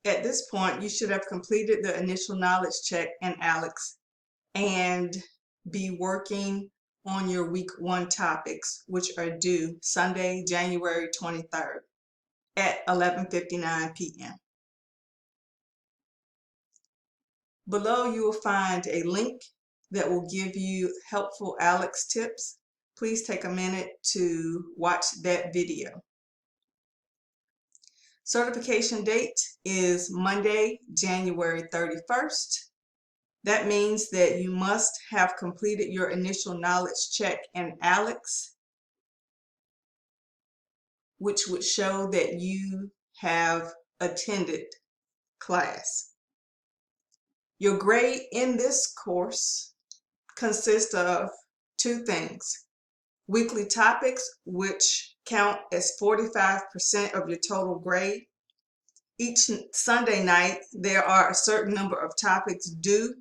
At this point, you should have completed the initial knowledge check in ALEX and be working on your week 1 topics, which are due Sunday, January 23rd at 11:59 p.m. Below, you will find a link that will give you helpful ALEX tips. Please take a minute to watch that video. Certification date is Monday, January 31st. That means that you must have completed your initial knowledge check in ALEX, which would show that you have attended class. Your grade in this course consists of 2 things: weekly topics, which count as 45% of your total grade. Each Sunday night, there are a certain number of topics due.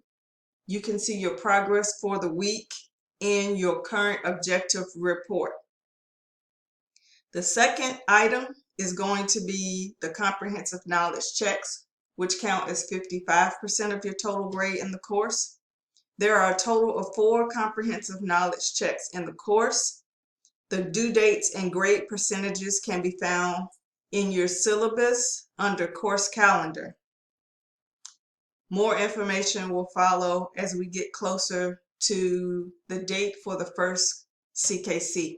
You can see your progress for the week in your current objective report. The second item is going to be the comprehensive knowledge checks, which count as 55% of your total grade in the course. There are a total of 4 comprehensive knowledge checks in the course. The due dates and grade percentages can be found in your syllabus under course calendar. More information will follow as we get closer to the date for the first CKC.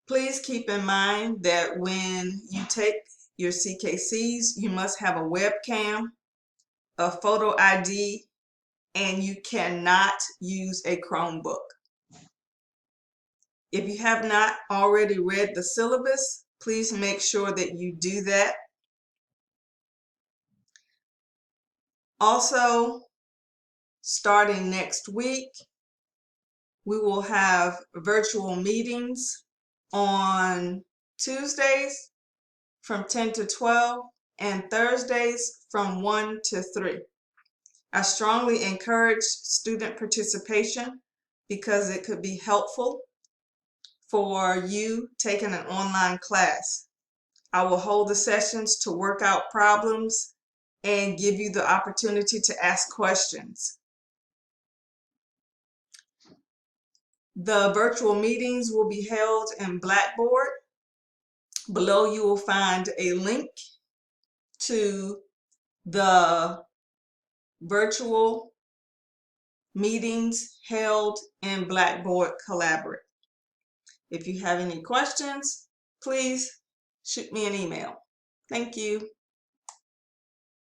Please keep in mind that when you take your CKCs, you must have a webcam, a photo ID, and you cannot use a Chromebook. If you have not already read the syllabus, please make sure that you do that. Also, starting next week, we will have virtual meetings on Tuesdays from 10 to 12 and Thursdays from 1 to 3. I strongly encourage student participation because it could be helpful for you taking an online class. I will hold the sessions to work out problems and give you the opportunity to ask questions. The virtual meetings will be held in Blackboard. Below you will find a link to the virtual meetings held in Blackboard Collaborate. If you have any questions, please shoot me an email. Thank you.